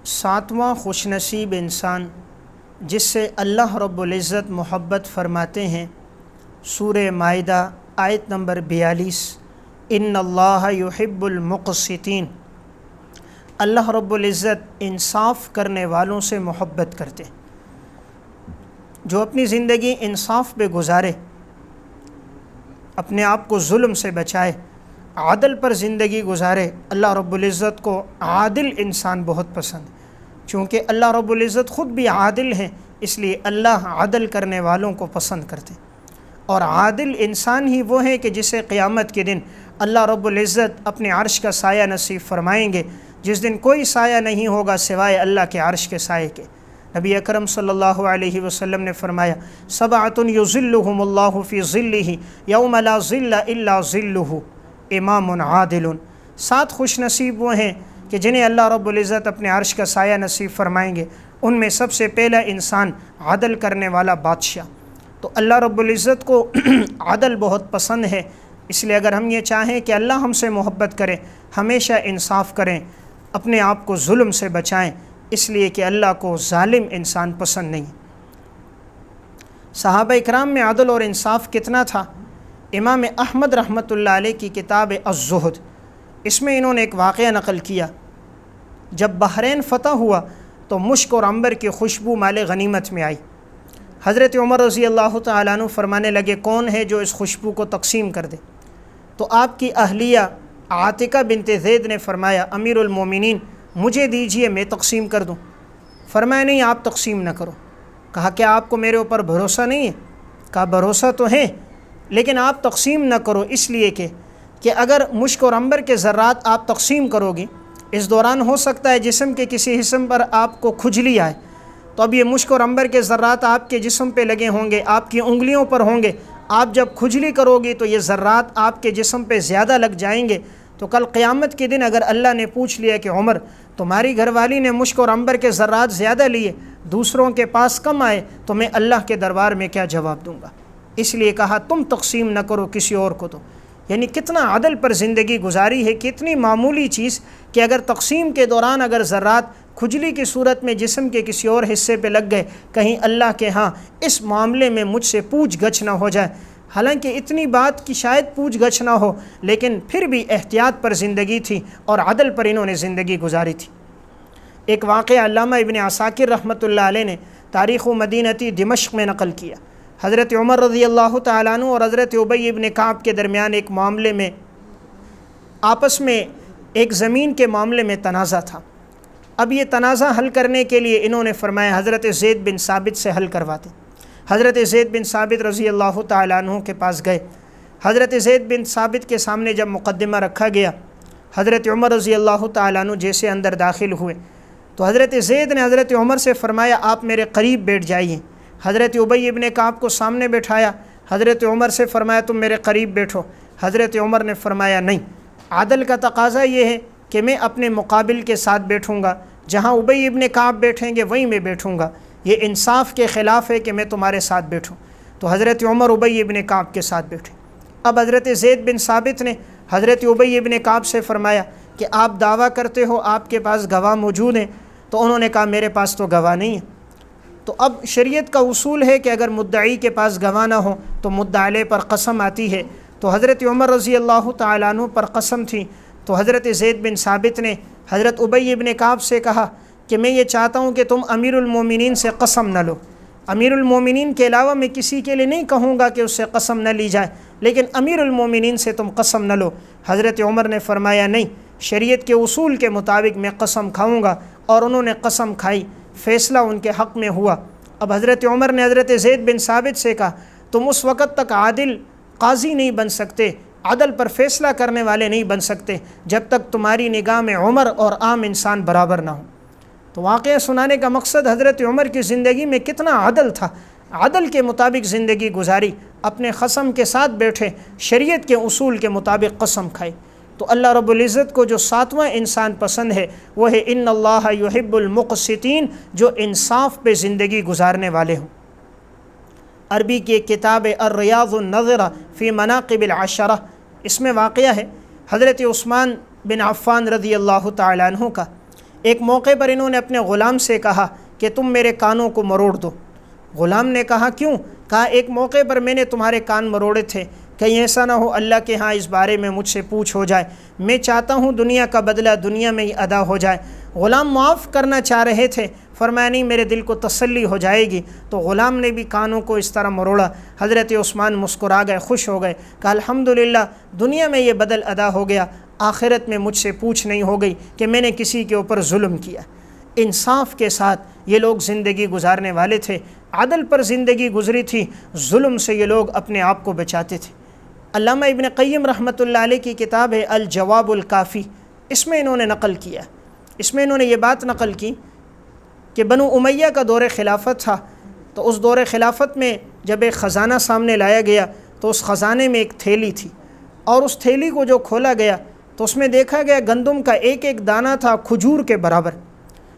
ساتواں خوش نصیب انسان جس سے اللہ رب العزت محبت فرماتے ہیں، سورہ مائدہ آیت نمبر 42، ان اللہ یحب المقسطین۔ اللہ رب العزت انصاف کرنے والوں سے محبت کرتے ہیں، جو اپنی زندگی انصاف پہ گزارے، اپنے آپ کو ظلم سے بچائے، عدل پر زندگی گزارے۔ اللہ رب العزت کو عادل انسان بہت پسند ہے، چونکہ اللہ رب العزت خود بھی عادل ہیں، اس لیے اللہ عدل کرنے والوں کو پسند کرتے ہیں۔ اور عادل انسان ہی وہ ہے کہ جسے قیامت کے دن اللہ رب العزت اپنے عرش کا سایہ نصیب فرمائیں گے، جس دن کوئی سایہ نہیں ہوگا سوائے اللہ کے عرش کے سائے کے۔ نبی اکرم صلی اللہ علیہ وسلم نے فرمایا، سبعۃ یظلھم اللہ فی ظلہ یوم لا ظل الا ظلہ، امام عادل۔ 7 خوش نصیب وہ ہیں کہ جنہیں اللہ رب العزت اپنے عرش کا سایہ نصیب فرمائیں گے۔ ان میں سب سے پہلا انسان عدل کرنے والا بادشاہ۔ تو اللہ رب العزت کو عدل بہت پسند ہے، اس لیے اگر ہم یہ چاہیں کہ اللہ ہم سے محبت کرے، ہمیشہ انصاف کریں، اپنے آپ کو ظلم سے بچائیں، اس لیے کہ اللہ کو ظالم انسان پسند نہیں۔ صحابہ اکرام میں عدل اور انصاف کتنا تھا؟ امام احمد رحمۃ اللہ علیہ کی کتاب الزہد، اس میں انہوں نے ایک واقعہ نقل کیا۔ جب بحرین فتح ہوا تو مشک اور عنبر کی خوشبو مال غنیمت میں آئی۔ حضرت عمر رضی اللہ تعالیٰ عنہ فرمانے لگے، کون ہے جو اس خوشبو کو تقسیم کر دے؟ تو آپ کی اہلیہ عاتقہ بنت زید نے فرمایا، امیر المومنین مجھے دیجئے، میں تقسیم کر دوں۔ فرمایا نہیں، آپ تقسیم نہ کرو۔ کہا کیا آپ کو میرے اوپر بھروسہ نہیں ہے؟ کہا بھروسہ تو ہے، لیکن آپ تقسیم نہ کرو، اس لیے کہ اگر مشک اور عنبر کے ذرات آپ تقسیم کرو گی، اس دوران ہو سکتا ہے جسم کے کسی حصم پر آپ کو کھجلی آئے، تو اب یہ مشک اور عنبر کے ذرات آپ کے جسم پہ لگے ہوں گے، آپ کی انگلیوں پر ہوں گے، آپ جب کھجلی کرو گی تو یہ ذرات آپ کے جسم پہ زیادہ لگ جائیں گے، تو کل قیامت کے دن اگر اللہ نے پوچھ لیا کہ عمر تمہاری گھر والی نے مشک اور عنبر کے ذرات زیادہ لیے، دوسروں کے پاس کم آئے، تو میں اللہ کے دربار میں کیا جواب دوں گا؟ اس لیے کہا تم تقسیم نہ کرو کسی اور کو تو۔ یعنی کتنا عدل پر زندگی گزاری ہے، کتنی معمولی چیز کہ اگر تقسیم کے دوران اگر ذرات کھجلی کی صورت میں جسم کے کسی اور حصے پہ لگ گئے، کہیں اللہ کے ہاں اس معاملے میں مجھ سے پوچھ گچھ نہ ہو جائے۔ حالانکہ اتنی بات کی شاید پوچھ گچھ نہ ہو، لیکن پھر بھی احتیاط پر زندگی تھی اور عدل پر انہوں نے زندگی گزاری تھی۔ ایک واقعہ علامہ ابن عساکر رحمۃ اللہ علیہ نے تاریخ مدینتی دمشق میں نقل کیا۔ حضرت عمر رضی اللہ تعالیٰ عنہ اور حضرت ابی ابن کعب کے درمیان ایک معاملے میں آپس میں ایک زمین کے معاملے میں تنازع تھا۔ اب یہ تنازع حل کرنے کے لیے انہوں نے فرمایا حضرت زید بن ثابت سے حل کرواتے۔ حضرت زید بن ثابت رضی اللہ تعالیٰ عنہ کے پاس گئے۔ حضرت زید بن ثابت کے سامنے جب مقدمہ رکھا گیا، حضرت عمر رضی اللہ تعالیٰ عنہ جیسے اندر داخل ہوئے تو حضرت زید نے حضرت عمر سے فرمایا، آپ میرے قریب بیٹھ جائیے۔ حضرت ابی ابن کعب کو سامنے بٹھایا، حضرت عمر سے فرمایا تم میرے قریب بیٹھو۔ حضرت عمر نے فرمایا نہیں، عدل کا تقاضا یہ ہے کہ میں اپنے مقابل کے ساتھ بیٹھوں گا، جہاں ابی ابن کعب بیٹھیں گے وہیں میں بیٹھوں گا، یہ انصاف کے خلاف ہے کہ میں تمہارے ساتھ بیٹھوں۔ تو حضرت عمر ابی ابن کعب کے ساتھ بیٹھے۔ اب حضرت زید بن ثابت نے حضرت ابی ابن کعب سے فرمایا کہ آپ دعویٰ کرتے ہو آپ کے پاس گواہ موجود ہیں؟ تو انہوں نے کہا میرے پاس تو گواہ نہیں ہے۔ تو اب شریعت کا اصول ہے کہ اگر مدعی کے پاس گواہ نہ ہو تو مدعی علیہ پر قسم آتی ہے، تو حضرت عمر رضی اللہ تعالیٰ عنہ پر قسم تھی، تو حضرت زید بن ثابت نے حضرت ابی ابن کعب سے کہا کہ میں یہ چاہتا ہوں کہ تم امیر المومنین سے قسم نہ لو، امیر المومنین کے علاوہ میں کسی کے لیے نہیں کہوں گا کہ اس سے قسم نہ لی جائے، لیکن امیر المومنین سے تم قسم نہ لو۔ حضرت عمر نے فرمایا نہیں، شریعت کے اصول کے مطابق میں قسم کھاؤں گا، اور انہوں نے قسم کھائی، فیصلہ ان کے حق میں ہوا۔ اب حضرت عمر نے حضرت زید بن ثابت سے کہا تم اس وقت تک عادل قاضی نہیں بن سکتے، عدل پر فیصلہ کرنے والے نہیں بن سکتے جب تک تمہاری نگاہ میں عمر اور عام انسان برابر نہ ہو۔ تو واقعہ سنانے کا مقصد حضرت عمر کی زندگی میں کتنا عدل تھا، عدل کے مطابق زندگی گزاری، اپنے قسم کے ساتھ بیٹھے، شریعت کے اصول کے مطابق قسم کھائی۔ تو اللہ رب العزت کو جو 7واں انسان پسند ہے وہ ہے ان اللہ یحب المقسطین، جو انصاف پہ زندگی گزارنے والے ہوں۔ عربی کی ایک کتاب الریاض النظرہ فی مناقب العشرہ، اس میں واقعہ ہے حضرت عثمان بن عفان رضی اللہ تعالیٰ عنہ کا۔ ایک موقع پر انہوں نے اپنے غلام سے کہا کہ تم میرے کانوں کو مروڑ دو۔ غلام نے کہا کیوں؟ کہا ایک موقع پر میں نے تمہارے کان مروڑے تھے، کہیں ایسا نہ ہو اللہ کے ہاں اس بارے میں مجھ سے پوچھ ہو جائے، میں چاہتا ہوں دنیا کا بدلہ دنیا میں ہی ادا ہو جائے۔ غلام معاف کرنا چاہ رہے تھے، فرمایا نہیں میرے دل کو تسلی ہو جائے گی، تو غلام نے بھی کانوں کو اس طرح مروڑا۔ حضرت عثمان مسکرا گئے، خوش ہو گئے، کہا الحمدللہ دنیا میں یہ بدل ادا ہو گیا، آخرت میں مجھ سے پوچھ نہیں ہو گئی کہ میں نے کسی کے اوپر ظلم کیا۔ انصاف کے ساتھ یہ لوگ زندگی گزارنے والے تھے، عدل پر زندگی گزری تھی، ظلم سے یہ لوگ اپنے آپ کو بچاتے تھے۔ علامہ ابن قیم رحمۃ اللہ علیہ کی کتاب ہے الجواب الکافی، اس میں انہوں نے نقل کیا، اس میں انہوں نے یہ بات نقل کی کہ بنو امیہ کا دور خلافت تھا، تو اس دور خلافت میں جب ایک خزانہ سامنے لایا گیا تو اس خزانے میں ایک تھیلی تھی، اور اس تھیلی کو جو کھولا گیا تو اس میں دیکھا گیا گندم کا ایک ایک دانہ تھا کھجور کے برابر،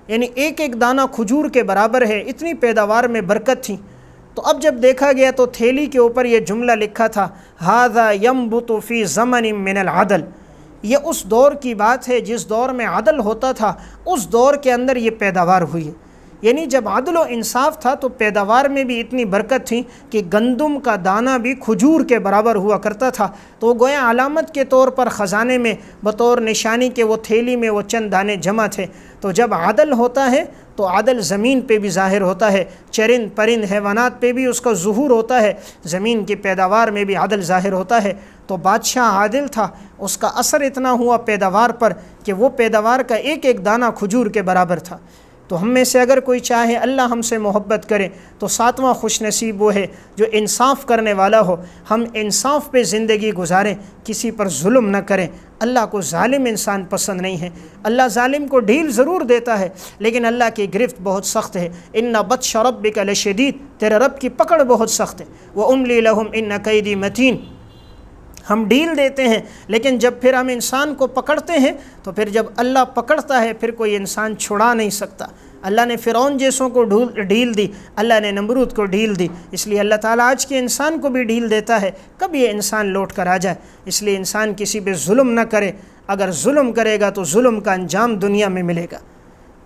یعنی ایک ایک دانہ کھجور کے برابر ہے، اتنی پیداوار میں برکت تھی۔ تو اب جب دیکھا گیا تو تھیلی کے اوپر یہ جملہ لکھا تھا ھذا ینبت فی زمن من العدل، یہ اس دور کی بات ہے جس دور میں عدل ہوتا تھا، اس دور کے اندر یہ پیداوار ہوئی ہے۔ یعنی جب عدل و انصاف تھا تو پیداوار میں بھی اتنی برکت تھی کہ گندم کا دانہ بھی کھجور کے برابر ہوا کرتا تھا، تو گویا علامت کے طور پر خزانے میں بطور نشانی کے وہ تھیلی میں وہ چند دانے جمع تھے۔ تو جب عدل ہوتا ہے تو عدل زمین پہ بھی ظاہر ہوتا ہے، چرند پرند حیوانات پہ بھی اس کا ظہور ہوتا ہے، زمین کی پیداوار میں بھی عدل ظاہر ہوتا ہے۔ تو بادشاہ عادل تھا، اس کا اثر اتنا ہوا پیداوار پر کہ وہ پیداوار کا ایک ایک دانہ کھجور کے برابر تھا۔ تو ہم میں سے اگر کوئی چاہے اللہ ہم سے محبت کرے تو ساتواں خوش نصیب وہ ہے جو انصاف کرنے والا ہو۔ ہم انصاف پہ زندگی گزاریں، کسی پر ظلم نہ کریں۔ اللہ کو ظالم انسان پسند نہیں ہے، اللہ ظالم کو ڈھیل ضرور دیتا ہے لیکن اللہ کی گرفت بہت سخت ہے۔ ان بطش ربک لشدید، تیرے رب کی پکڑ بہت سخت ہے۔ واملی لہم ان کیدی متین، ہم ڈھیل دیتے ہیں لیکن جب پھر ہم انسان کو پکڑتے ہیں تو پھر جب اللہ پکڑتا ہے پھر کوئی انسان چھڑا نہیں سکتا۔ اللہ نے فرعون جیسوں کو ڈھیل دی، اللہ نے نمرود کو ڈھیل دی، اس لیے اللہ تعالیٰ آج کے انسان کو بھی ڈھیل دیتا ہے، کب یہ انسان لوٹ کر آ جائے۔ اس لیے انسان کسی پہ ظلم نہ کرے، اگر ظلم کرے گا تو ظلم کا انجام دنیا میں ملے گا۔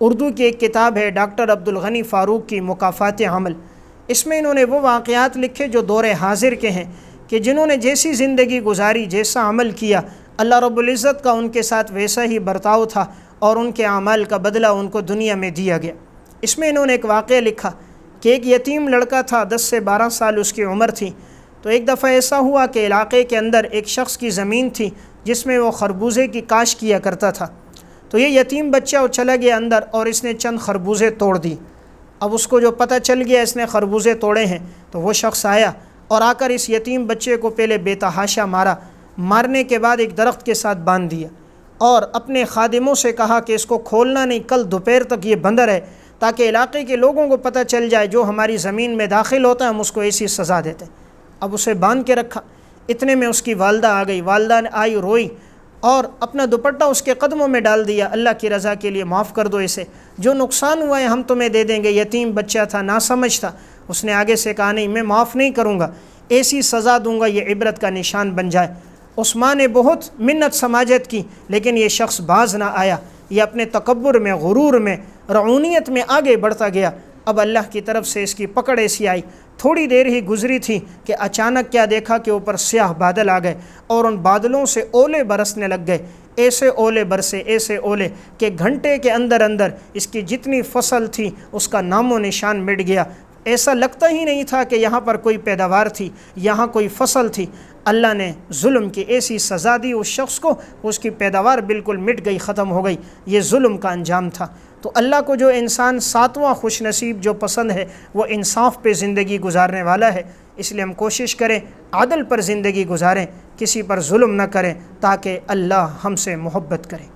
اردو کی ایک کتاب ہے ڈاکٹر عبدالغنی فاروق کی مکافات عمل، اس میں انہوں نے وہ واقعات لکھے جو دور حاضر کے ہیں کہ جنہوں نے جیسی زندگی گزاری، جیسا عمل کیا، اللہ رب العزت کا ان کے ساتھ ویسا ہی برتاؤ تھا اور ان کے اعمال کا بدلہ ان کو دنیا میں دیا گیا۔ اس میں انہوں نے ایک واقعہ لکھا کہ ایک یتیم لڑکا تھا، 10 سے 12 سال اس کی عمر تھی۔ تو ایک دفعہ ایسا ہوا کہ علاقے کے اندر ایک شخص کی زمین تھی جس میں وہ خربوزے کی کاشت کیا کرتا تھا۔ تو یہ یتیم بچہ وہ چلا گیا اندر اور اس نے چند خربوزے توڑ دی۔ اب اس کو جو پتہ چل گیا اس نے خربوزے توڑے ہیں تو وہ شخص آیا اور آ کر اس یتیم بچے کو پہلے بے تحاشا مارا، مارنے کے بعد ایک درخت کے ساتھ باندھ دیا اور اپنے خادموں سے کہا کہ اس کو کھولنا نہیں، کل دوپہر تک یہ بند رہے تاکہ علاقے کے لوگوں کو پتہ چل جائے جو ہماری زمین میں داخل ہوتا ہے ہم اس کو ایسی سزا دیتے ہیں۔ اب اسے باندھ کے رکھا، اتنے میں اس کی والدہ آ گئی، والدہ نے آئی، روئی اور اپنا دوپٹہ اس کے قدموں میں ڈال دیا، اللہ کی رضا کے لیے معاف کر دو اسے، جو نقصان ہوا ہے ہم تمہیں دے دیں گے، یتیم بچہ تھا، ناسمجھ تھا۔ اس نے آگے سے کہا نہیں میں معاف نہیں کروں گا، ایسی سزا دوں گا یہ عبرت کا نشان بن جائے۔ اس ماں نے بہت منت سماجت کی لیکن یہ شخص باز نہ آیا، یہ اپنے تکبر میں، غرور میں، رعونیت میں آگے بڑھتا گیا۔ اب اللہ کی طرف سے اس کی پکڑ ایسی آئی، تھوڑی دیر ہی گزری تھی کہ اچانک کیا دیکھا کہ اوپر سیاہ بادل آ گئے اور ان بادلوں سے اولے برسنے لگ گئے، ایسے اولے برسے، ایسے اولے کہ گھنٹے کے اندر اندر اس کی جتنی فصل تھی اس کا نام و نشان مٹ گیا۔ ایسا لگتا ہی نہیں تھا کہ یہاں پر کوئی پیداوار تھی، یہاں کوئی فصل تھی۔ اللہ نے ظلم کی ایسی سزا دی اس شخص کو، اس کی پیداوار بالکل مٹ گئی، ختم ہو گئی۔ یہ ظلم کا انجام تھا۔ تو اللہ کو جو انسان ساتواں خوش نصیب جو پسند ہے وہ انصاف پہ زندگی گزارنے والا ہے۔ اس لیے ہم کوشش کریں عدل پر زندگی گزاریں، کسی پر ظلم نہ کریں تاکہ اللہ ہم سے محبت کرے۔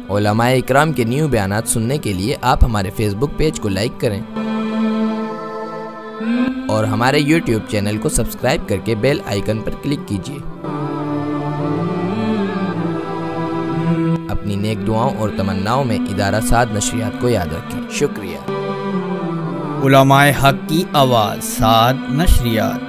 علماء اکرام کے نیو بیانات سننے کے لیے آپ ہمارے فیس بک پیج کو لائک کریں اور ہمارے یوٹیوب چینل کو سبسکرائب کر کے بیل آئیکن پر کلک کیجیے۔ اپنی نیک دعاؤں اور تمناؤں میں ادارہ سعد نشریات کو یاد رکھیں۔ شکریہ۔ علماء حق کی آواز، سعد نشریات۔